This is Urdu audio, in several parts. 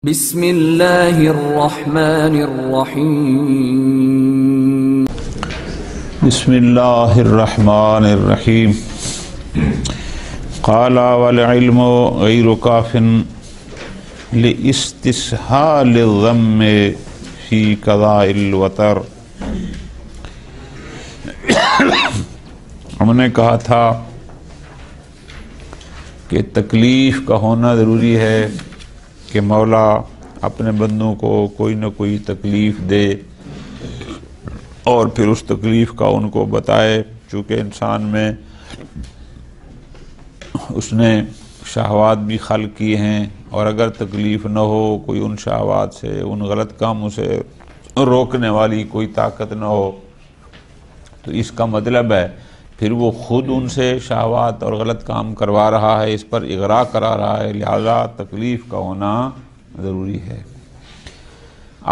بسم اللہ الرحمن الرحیم بسم اللہ الرحمن الرحیم قال والعلم غیر کاف لاستسہال الضم فی قضاء الوتر۔ ہم نے کہا تھا کہ تکلیف کا ہونا ضروری ہے کہ مولا اپنے بندوں کو کوئی نہ کوئی تکلیف دے اور پھر اس تکلیف کا ان کو بتائے، چونکہ انسان میں اس نے شہوات بھی خلق کی ہیں، اور اگر تکلیف نہ ہو، کوئی ان شہوات سے، ان غلط کاموں سے روکنے والی کوئی طاقت نہ ہو، تو اس کا مطلب ہے پھر وہ خود ان سے شہوات اور غلط کام کروا رہا ہے، اس پر اغراء کرا رہا ہے، لہذا تکلیف کا ہونا ضروری ہے۔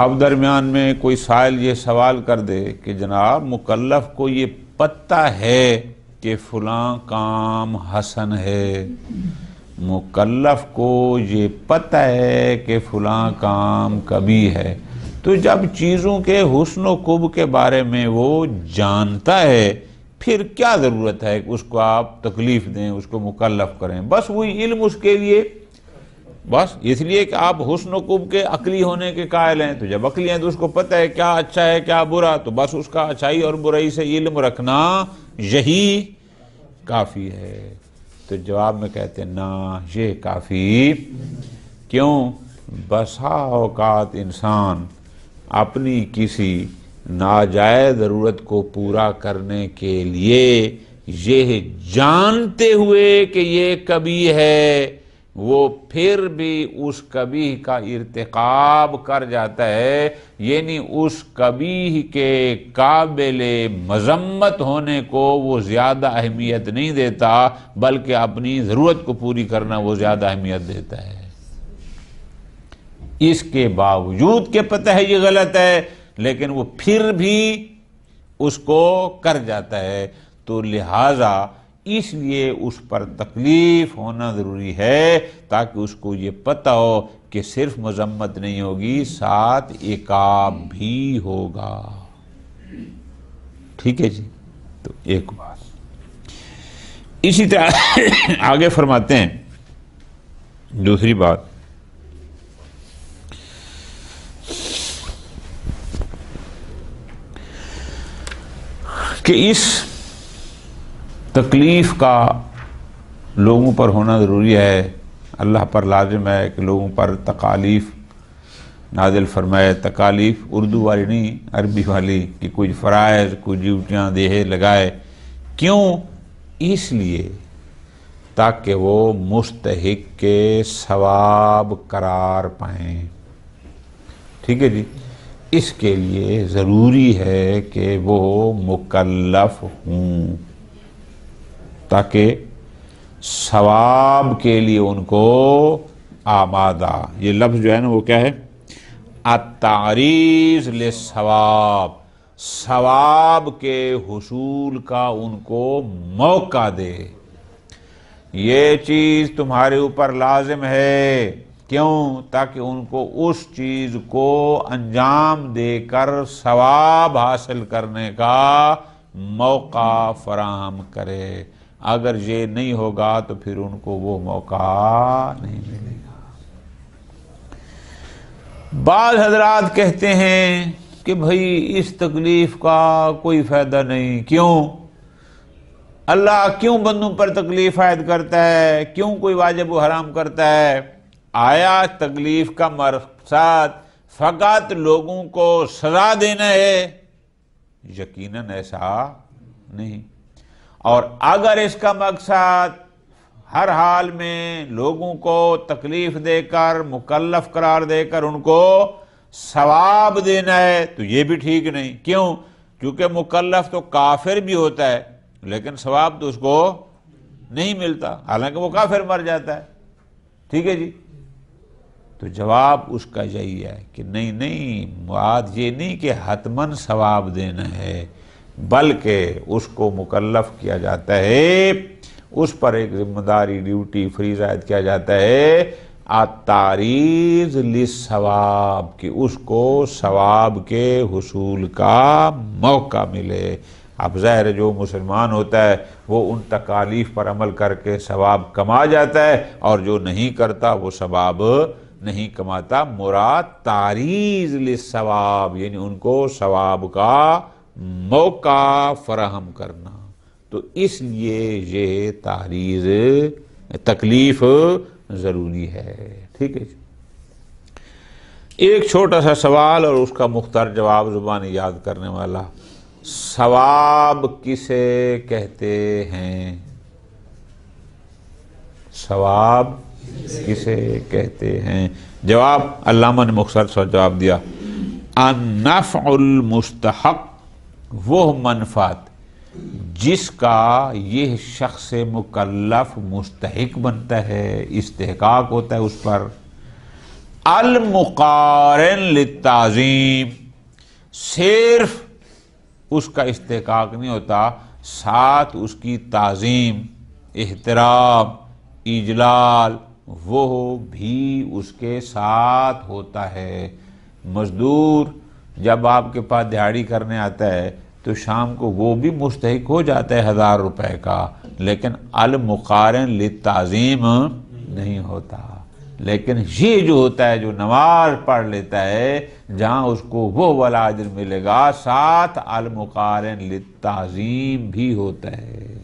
اب درمیان میں کوئی سائل یہ سوال کر دے کہ جناب مکلف کو یہ پتہ ہے کہ فلاں کام حسن ہے، مکلف کو یہ پتہ ہے کہ فلاں کام کبیح ہے، تو جب چیزوں کے حسن و قبح کے بارے میں وہ جانتا ہے، پھر کیا ضرورت ہے کہ اس کو آپ تکلیف دیں، اس کو مکلف کریں؟ بس وہی علم اس کے لیے، بس اس لیے کہ آپ حسن و قبح کے عقلی ہونے کے قائل ہیں، تو جب عقلی ہیں تو اس کو پتہ ہے کیا اچھا ہے کیا برا، تو بس اس کا اچھائی اور برائی سے علم رکھنا یہی کافی ہے۔ تو جواب میں کہتے ہیں نا، یہ کافی کیوں؟ بسا اوقات انسان اپنی کسی ناجائز ضرورت کو پورا کرنے کے لیے یہ جانتے ہوئے کہ یہ کبیح ہے، وہ پھر بھی اس کبیح کا ارتکاب کر جاتا ہے، یعنی اس کبیح کے قابل مذمت ہونے کو وہ زیادہ اہمیت نہیں دیتا، بلکہ اپنی ضرورت کو پوری کرنا وہ زیادہ اہمیت دیتا ہے، اس کے باوجود کہ پتہ ہے یہ غلط ہے، لیکن وہ پھر بھی اس کو کر جاتا ہے۔ تو لہٰذا اس لیے اس پر تکلیف ہونا ضروری ہے، تاکہ اس کو یہ پتہ ہو کہ صرف مذمت نہیں ہوگی، ساتھ عقاب بھی ہوگا۔ ٹھیک ہے جی؟ تو ایک بات اسی طرح آگے فرماتے ہیں، دوسری بات کہ اس تکلیف کا لوگوں پر ہونا ضروری ہے، اللہ پر لازم ہے کہ لوگوں پر تکالیف نازل فرمائے۔ تکالیف اردو والی نہیں، عربی والی، کہ کوئی فرائض، کوئی ڈیوٹیاں دے لگائے۔ کیوں؟ اس لیے تاکہ وہ مستحق کے ثواب قرار پائیں۔ ٹھیک ہے جی؟ اس کے لیے ضروری ہے کہ وہ مکلف ہوں، تاکہ ثواب کے لیے ان کو آمادہ، یہ لفظ جو ہے نا وہ کیا ہے؟ التعریض للثواب، ثواب کے حصول کا ان کو موقع دے۔ یہ چیز تمہارے اوپر لازم ہے، کیوں؟ تاکہ ان کو اس چیز کو انجام دے کر ثواب حاصل کرنے کا موقع فراہم کرے۔ اگر یہ نہیں ہوگا تو پھر ان کو وہ موقع نہیں ملے گا۔ بعض حضرات کہتے ہیں کہ بھئی اس تکلیف کا کوئی فائدہ نہیں، کیوں؟ اللہ کیوں بندوں پر تکلیف عائد کرتا ہے؟ کیوں کوئی واجب و حرام کرتا ہے؟ آیا تکلیف کا مقصد فقط لوگوں کو سزا دینا ہے؟ یقیناً ایسا نہیں۔ اور اگر اس کا مقصد ہر حال میں لوگوں کو تکلیف دے کر، مکلف قرار دے کر ان کو ثواب دینا ہے، تو یہ بھی ٹھیک نہیں۔ کیوں؟ کیونکہ مکلف تو کافر بھی ہوتا ہے، لیکن ثواب تو اس کو نہیں ملتا، حالانکہ وہ کافر مر جاتا ہے۔ ٹھیک ہے جی؟ تو جواب اس کا یہی ہے کہ نہیں، مراد یہ نہیں کہ حتماً ثواب دینا ہے، بلکہ اس کو مکلف کیا جاتا ہے، اس پر ایک ذمہ داری، ڈیوٹی، فریضہ عائد کیا جاتا ہے، التعریض للثواب، کہ اس کو ثواب کے حصول کا موقع ملے۔ اب ظاہر جو مسلمان ہوتا ہے وہ ان تکالیف پر عمل کر کے ثواب کما جاتا ہے، اور جو نہیں کرتا وہ ثواب نہیں کماتا۔ مراد تعریض للثواب، یعنی ان کو ثواب کا موقع فراہم کرنا۔ تو اس لیے یہ تعریض تکلیف ضروری ہے۔ ٹھیک ہے جی، ایک چھوٹا سا سوال اور اس کا مختصر جواب زبانی یاد کرنے والا۔ ثواب کسے کہتے ہیں؟ ثواب کسے کہتے ہیں؟ جواب علامہ نے مختصر سا جواب دیا، النفع المستحق، وہ منفعت جس کا یہ شخص مکلف مستحق بنتا ہے، استحقاق ہوتا ہے اس پر، المقارن للتعظیم، صرف اس کا استحقاق نہیں ہوتا، ساتھ اس کی تعظیم، احترام، اجلال وہ بھی اس کے ساتھ ہوتا ہے۔ مزدور جب آپ کے پاس دیہاڑی کرنے آتا ہے تو شام کو وہ بھی مستحق ہو جاتا ہے 1000 روپے کا، لیکن المقارن للتعظیم نہیں ہوتا۔ لیکن یہ جو ہوتا ہے، جو نماز پڑھ لیتا ہے، جہاں اس کو وہ والا اجر ملے گا، ساتھ المقارن للتعظیم بھی ہوتا ہے۔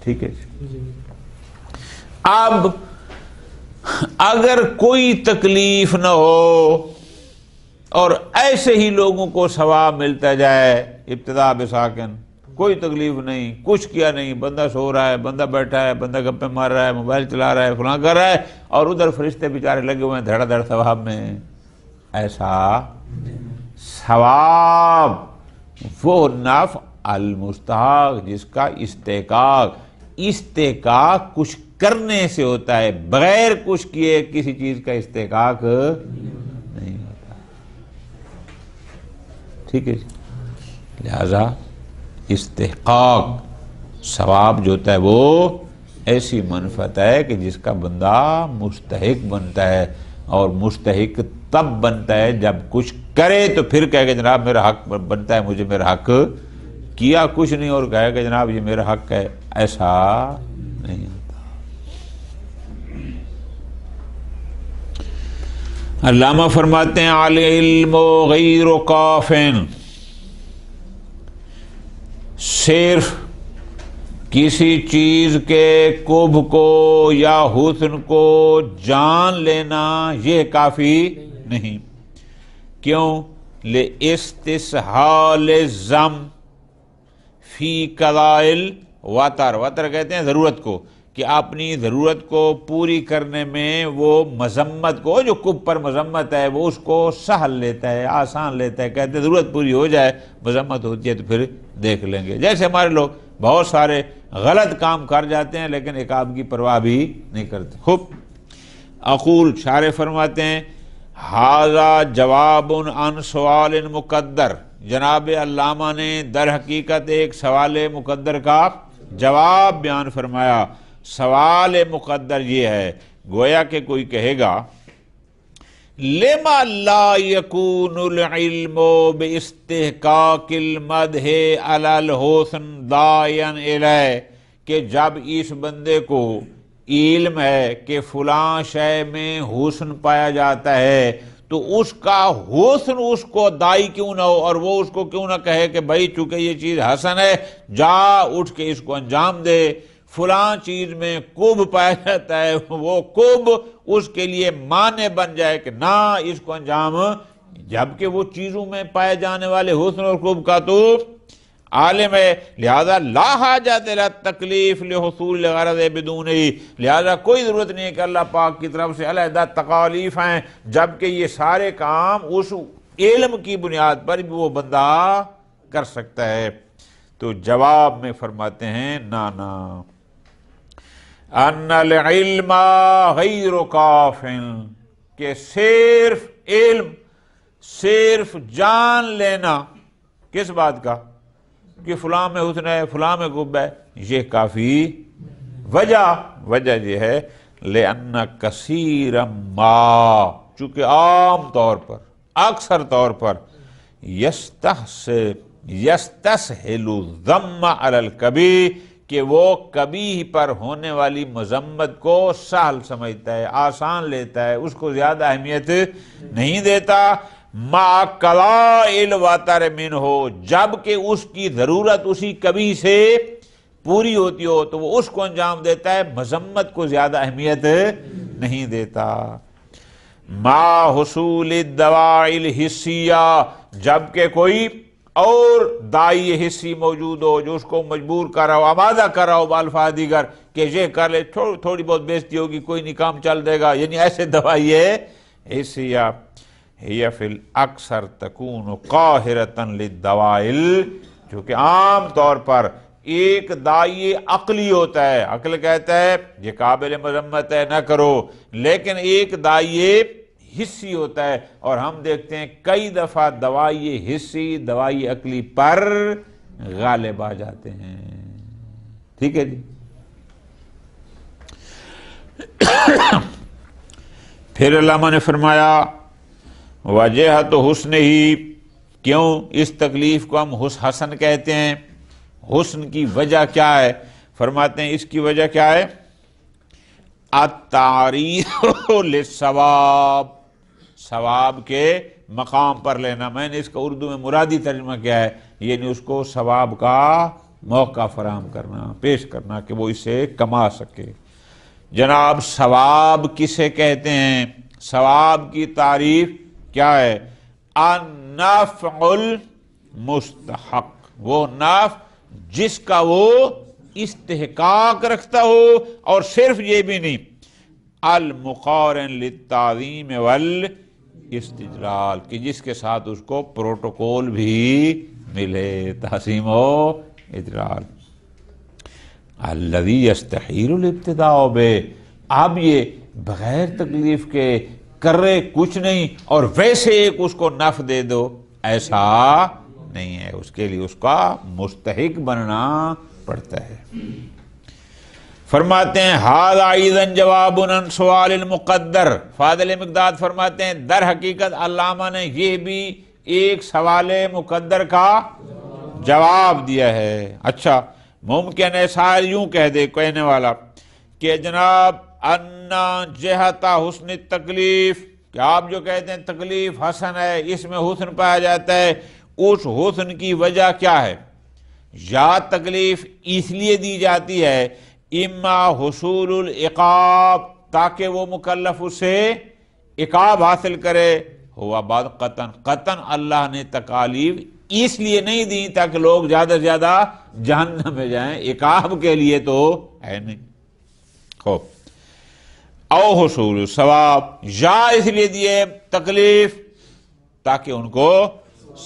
ٹھیک ہے جی، اب اگر کوئی تکلیف نہ ہو اور ایسے ہی لوگوں کو ثواب ملتا جائے، ابتدا بساکن، کوئی تکلیف نہیں، کچھ کیا نہیں، بندہ سو رہا ہے، بندہ بیٹھا ہے، بندہ گپے مار رہا ہے، موبائل چلا رہا ہے، فلاں کر رہا ہے، اور ادھر فرشتے بیچارے لگے ہوئے ہیں دھڑا دھڑ ثواب میں، ایسا ثواب وہ نفع المستحق جس کا استحقاق کچھ کرنے سے ہوتا ہے، بغیر کچھ کیے کسی چیز کا استحقاق نہیں ہوتا۔ ٹھیک ہے جی، لہذا استحقاق ثواب جو ہوتا ہے وہ ایسی منفعت ہے کہ جس کا بندہ مستحق بنتا ہے، اور مستحق تب بنتا ہے جب کچھ کرے تو پھر کہے کہ جناب میرا حق بنتا ہے، مجھے میرا حق، کیا کچھ نہیں اور کہے کہ جناب یہ میرا حق ہے، ایسا نہیں ہوتا۔ علامہ فرماتے ہیں العلم غیر کافٍ، صرف کسی چیز کے قبح کو یا حسن کو جان لینا یہ کافی نہیں۔ کیوں؟ لِاسْتِسْہَالِ الذَّمِّ فی قضاء الوطر، وطر کہتے ہیں ضرورت کو، کہ اپنی ضرورت کو پوری کرنے میں وہ مذمت کو، جو کب پر مذمت ہے وہ اس کو سہل لیتا ہے، آسان لیتا ہے، کہتے ہیں ضرورت پوری ہو جائے، مذمت ہوتی ہے تو پھر دیکھ لیں گے۔ جیسے ہمارے لوگ بہت سارے غلط کام کر جاتے ہیں لیکن عقاب کی پرواہ بھی نہیں کرتے۔ خوب اقول، شارح فرماتے ہیں ھذا جواب عن سوال مقدر، جناب علامہ نے در حقیقت ایک سوال مقدر کا جواب بیان فرمایا۔ سوال مقدر یہ ہے، گویا کہ کوئی کہے گا لما لا يكون العلم باستحقاق المدح على الحسن داعيا الیہ، کہ جب اس بندے کو علم ہے کہ فلاں شے میں حسن پایا جاتا ہے تو اس کا حسن اس کو دائی کیوں نہ ہو، اور وہ اس کو کیوں نہ کہے کہ بھائی چونکہ یہ چیز حسن ہے جا اٹھ کے اس کو انجام دے۔ فلاں چیز میں قب پایا جاتا ہے، وہ قب اس کے لیے معنی بن جائے کہ نہ اس کو انجام، جبکہ وہ چیزوں میں پائے جانے والے حسن اور قب کا تو عالم ہے۔ لہذا لا حاجت الی التکلیف لحصول غرض بدون ہی، لہذا کوئی ضرورت نہیں ہے کہ اللہ پاک کی طرف سے علیحدہ تکالیف ہیں، جبکہ یہ سارے کام اس علم کی بنیاد پر بھی وہ بندہ کر سکتا ہے۔ تو جواب میں فرماتے ہیں نا ان العلم غیر کاف، کہ صرف علم، صرف جان لینا کس بات کا کہ فلاں میں حسن ہے، فلاں میں قب ہے، یہ کافی وجہ یہ ہے لِأَنَّ كَثِيرًا مَا، چونکہ عام طور پر، اکثر طور پر، يَسْتَسْهِلُ الذَّمَّ عَلَى الْكَبِيرِ، کہ وہ کبیح پر ہونے والی مذمت کو سہل سمجھتا ہے، آسان لیتا ہے، اس کو زیادہ اہمیت نہیں دیتا، مَا قَضَاءِ الْوَتْرِ مِنْهُ، جبکہ اس کی ضرورت اسی کبیح سے پوری ہوتی ہو تو وہ اس کو انجام دیتا ہے، مذمت کو زیادہ اہمیت نہیں دیتا۔ مَا حصول الدواعی الحسیہ، جبکہ کوئی اور داعی حصی موجود ہو جو اس کو مجبور کر رہا ہو، آمادہ کر رہا ہو بالفاظ دیگر کہ یہ کر لے، تھوڑی بہت بیزتی ہوگی، کوئی نہیں، کام چل دے گا، یعنی ایسے دوائی حسیہ ہی فی الاکثر تکون قاہرۃ للدوائل، جو کہ عام طور پر ایک داعی عقلی ہوتا ہے، عقل کہتا ہے یہ قابل مذمت ہے نہ کرو، لیکن ایک داعی حصی ہوتا ہے، اور ہم دیکھتے ہیں کئی دفعہ دوائی حصی دوائی عقلی پر غالب آ جاتے ہیں۔ ٹھیک ہے جی۔ پھر علامہ نے فرمایا وجہۃ حسن ہی، کیوں اس تکلیف کو ہم حسن کہتے ہیں، حسن کی وجہ کیا ہے؟ فرماتے ہیں اس کی وجہ کیا ہے؟ التعریض للثواب، ثواب کے مقام پر لینا۔ میں نے اس کا اردو میں مرادی ترجمہ کیا ہے، یعنی اس کو ثواب کا موقع فراہم کرنا، پیش کرنا کہ وہ اسے کما سکے۔ جناب ثواب کسے کہتے ہیں؟ ثواب کی تعریف کیا ہے؟ النفع المستحق، وہ نفع جس کا وہ استحقاق رکھتا ہو، اور صرف یہ بھی نہیں، المقارن للتعظیم والاستجلال، کہ جس کے ساتھ اس کو پروٹوکول بھی ملے، تعظیم و اجلال۔ الذی یستحیل الابتداء بہ، اب یہ بغیر تکلیف کے کر رہے کچھ نہیں اور ویسے ایک اس کو نفع دے دو، ایسا نہیں ہے، اس کے لیے اس کا مستحق بننا پڑتا ہے۔ فرماتے ہیں ھذا ایذن جواب عن سؤال المقدر، فاضل مقداد فرماتے ہیں در حقیقت علامہ نے یہ بھی ایک سوال مقدر کا جواب دیا ہے۔ اچھا، ممکن ہے سائل یوں کہہ دے کہنے والا کہ جناب انا جہت حسن التکلیف، کہ آپ جو کہتے ہیں تکلیف حسن ہے، اس میں حسن پایا جاتا ہے، اس حسن کی وجہ کیا ہے؟ یا تکلیف اس لیے دی جاتی ہے اما حصول العقاب، تاکہ وہ مکلف اس سے عقاب حاصل کرے، ہوا بعد قطعاً اللہ نے تکالیف اس لیے نہیں دی تاکہ لوگ زیادہ سے زیادہ جہنم میں جائیں، عقاب کے لیے تو ہے نہیں۔ خوب، او حصول ثواب، یا اس لیے دیے تکلیف تاکہ ان کو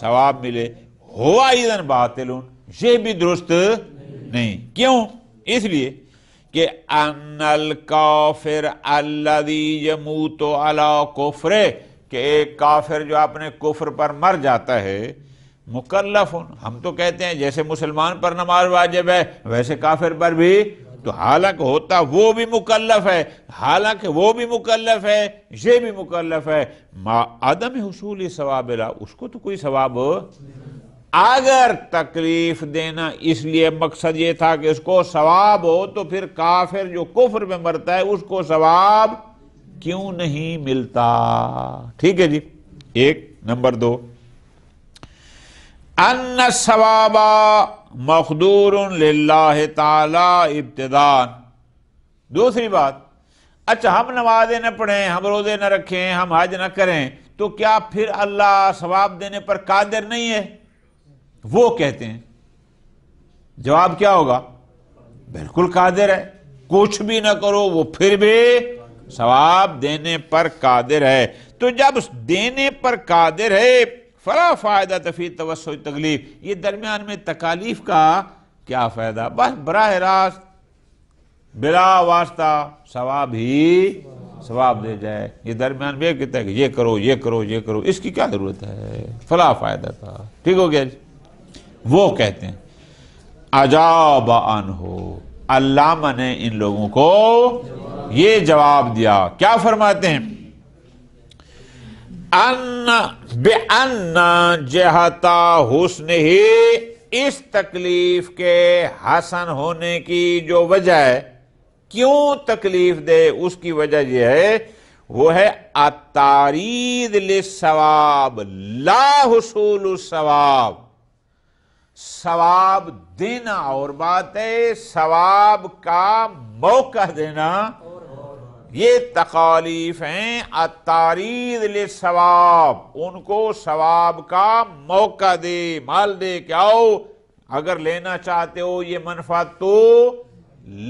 ثواب ملے، ہوا اذن باطل، یہ بھی درست نہیں۔ کیوں؟ اس لیے کہ ان الکافر الذی یموت علی کفر، کہ ایک کافر جو اپنے کفر پر مر جاتا ہے، مکلف، ہم تو کہتے ہیں جیسے مسلمان پر نماز واجب ہے ویسے کافر پر بھی، تو حالانکہ ہوتا وہ بھی مکلف ہے، حالانکہ وہ بھی مکلف ہے، یہ بھی مکلف ہے، ما عدم حصول ثواب لا، اس کو تو کوئی ثواب، اگر تکلیف دینا اس لیے مقصد یہ تھا کہ اس کو ثواب ہو، تو پھر کافر جو کفر میں مرتا ہے اس کو ثواب کیوں نہیں ملتا؟ ٹھیک ہے جی۔ ایک نمبر دو، ان الثواب مقدور للہ تعالی ابتداء، دوسری بات، اچھا ہم نمازیں نہ پڑھیں، ہم روزے نہ رکھیں، ہم حج نہ کریں، تو کیا پھر اللہ ثواب دینے پر قادر نہیں ہے؟ وہ کہتے ہیں جواب کیا ہوگا؟ بالکل قادر ہے، کچھ بھی نہ کرو وہ پھر بھی ثواب دینے پر قادر ہے۔ تو جب دینے پر قادر ہے فلا فائدہ فی توسع تکلیف، یہ درمیان میں تکالیف کا کیا فائدہ؟ بس براہ راست بلا واسطہ ثواب ہی ثواب دے جائے، یہ درمیان میں کہتا ہے کہ یہ کرو یہ کرو یہ کرو، اس کی کیا ضرورت ہے؟ فلا فائدہ تھا۔ ٹھیک ہو گیا جی۔ وہ کہتے ہیں اجاب عنہ، علامہ نے ان لوگوں کو یہ جواب دیا. کیا فرماتے ہیں؟ بِأَنَّ جِهَةَ حُسْنِهِ، اس تکلیف کے حسن ہونے کی جو وجہ ہے، کیوں تکلیف دے، اس کی وجہ یہ ہے، وہ ہے التعریض للثواب لا حصول الثواب. ثواب دینا اور بات ہے، ثواب کا موقع دینا یہ تکالیف ہیں. التعریض للثواب، ان کو ثواب کا موقع دے، مال دے کہ آؤ اگر لینا چاہتے ہو یہ منفعت تو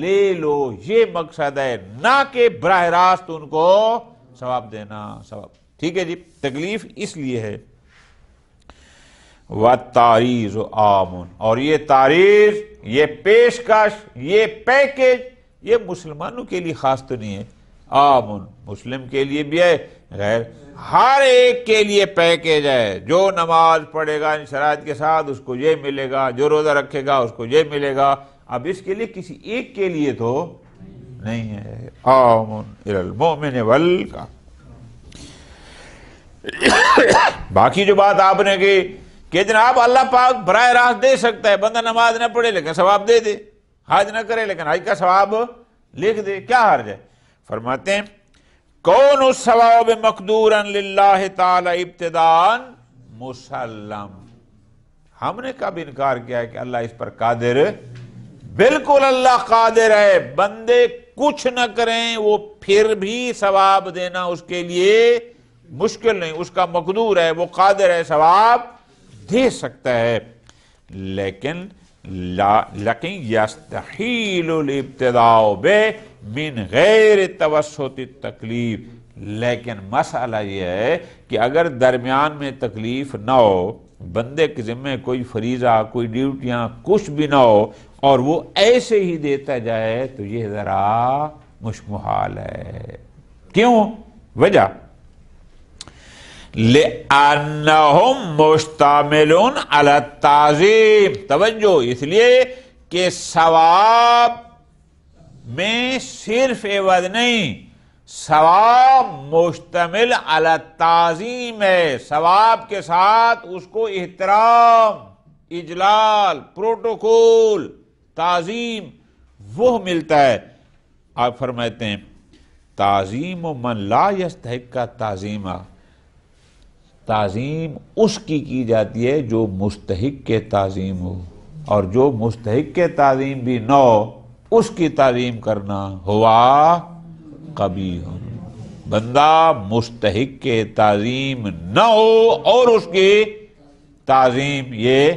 لے لو، یہ مقصد ہے، نہ کہ براہ راست ان کو ثواب دینا. ثواب ٹھیک ہے جی. تکلیف اس لیے ہے. وَالتَّعْرِيضُ عَامٌ، اور یہ تعریض، یہ پیشکش، یہ پیکج، یہ مسلمانوں کے لیے خاص تو نہیں ہے. عام، مسلم کے لیے بھی ہے، غیر ہر ایک کے لیے پیکج ہے. جو نماز پڑھے گا ان شرائط کے ساتھ اس کو یہ ملے گا، جو روزہ رکھے گا اس کو یہ ملے گا. اب اس کے لیے کسی ایک کے لیے تو نہیں ہے. عام الی المؤمن والکافر. باقی جو بات آپ نے کی کہ جناب اللہ پاک براہ راست دے سکتا ہے، بندہ نماز نہ پڑھے لیکن ثواب دے دے، حج نہ کرے لیکن حج کا ثواب لکھ دے، کیا حرج ہے؟ فرماتے ہیں کون الثواب مقدورا للہ تعالی ابتداء مسلم. ہم نے کب انکار کیا ہے کہ اللہ اس پر قادر ہے؟ بالکل اللہ قادر ہے. بندے کچھ نہ کریں وہ پھر بھی ثواب دینا اس کے لیے مشکل نہیں، اس کا مقدور ہے، وہ قادر ہے، ثواب دے سکتا ہے. لیکن یستحیل الابتداء بہ من غیر توسط التکلیف. لیکن مسئلہ یہ ہے کہ اگر درمیان میں تکلیف نہ ہو، بندے کے ذمہ کوئی فریضہ، کوئی ڈیوٹیاں، کچھ بھی نہ ہو، اور وہ ایسے ہی دیتا جائے تو یہ ذرا مشمحال ہے. کیوں؟ وجہ لِأَنَّهُمْ مُشْتَمِلٌ عَلَى التَّعْظِيمِ. توجہ، اس لیے کہ ثواب میں صرف عوض نہیں، ثواب مشتمل علی التعظیم ہے. ثواب کے ساتھ اس کو احترام، اجلال، پروٹوکول، تعظیم وہ ملتا ہے. آپ فرماتے ہیں تعظیم من لا یستحق تعظیم. تعظیم اس کی جاتی ہے جو مستحق کے تعظیم ہو، اور جو مستحق کے تعظیم بھی نہ ہو اس کی تعظیم کرنا ہوا قبیح. بندہ مستحق کے تعظیم نہ ہو اور اس کی تعظیم، یہ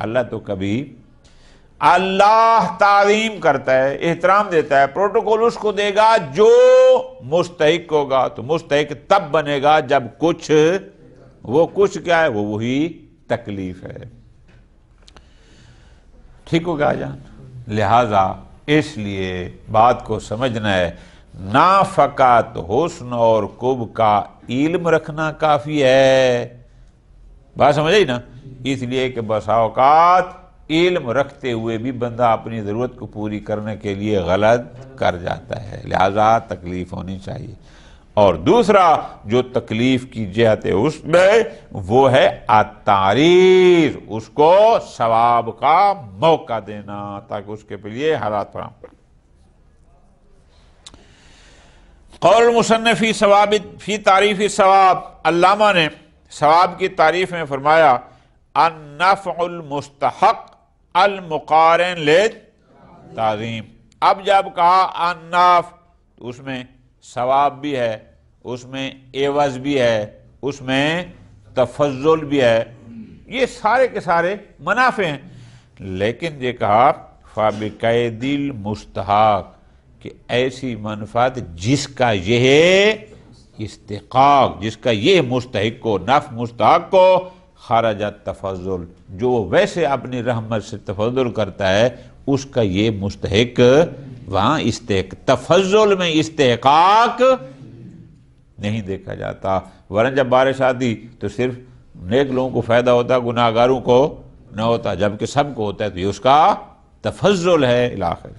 اللہ تو کبھی، اللہ تعظیم کرتا ہے، احترام دیتا ہے، پروٹوکول اس کو دے گا جو مستحق ہوگا. تو مستحق تب بنے گا جب کچھ، وہ کچھ کیا ہے؟ وہ وہی تکلیف ہے. ٹھیک ہو گیا جان؟ لہذا اس لیے بات کو سمجھنا ہے، نہ فقط حسن اور قب کا علم رکھنا کافی ہے. بات سمجھ آئی نا؟ اس لیے کہ بسا اوقات علم رکھتے ہوئے بھی بندہ اپنی ضرورت کو پوری کرنے کے لیے غلط کر جاتا ہے. لہذا تکلیف ہونی چاہیے. اور دوسرا جو تکلیف کی جہت ہے اس میں وہ ہے التعریض، اس کو ثواب کا موقع دینا تاکہ اس کے لیے حالات فراہم کریں. قول المصنف فی تعریف الثواب، علامہ نے ثواب کی تعریف میں فرمایا النفع المستحق المقارن للتعظیم. اب جب کہا النفع، اس میں ثواب بھی ہے، اس میں عوض بھی ہے، اس میں تفضل بھی ہے، یہ سارے کے سارے منافع ہیں. لیکن یہ کہا فَبِقَيْدِ الْمُسْتَحَقِ، کہ ایسی منفعت جس کا یہ استحقاق، جس کا یہ مستحق کو، نفع مستحق کو، خرجت تفضل، جو ویسے اپنی رحمت سے تفضل کرتا ہے اس کا یہ مستحق وہاں تفضل میں استحقاق نہیں دیکھا جاتا. ورنہ جب بارش آتی تو صرف نیک لوگوں کو فائدہ ہوتا، گناہگاروں کو نہ ہوتا، جبکہ سب کو ہوتا ہے، تو یہ اس کا تفضل ہے الی آخر.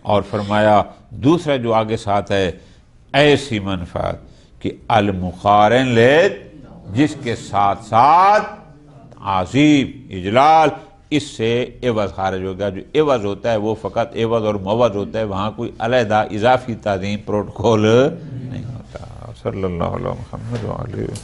اور فرمایا دوسرا جو آگے ساتھ ہے ایسی منفعت کہ المقارن لے جس کے ساتھ ساتھ عظیم اجلال، اس سے عوض خارج ہو گیا. جو عوض ہوتا ہے وہ فقط عوض اور موض ہوتا ہے، وہاں کوئی علیحدہ اضافی تعظیم پروٹوکول نہیں ہوتا. صلی اللہ علیہ محمد وعلیہ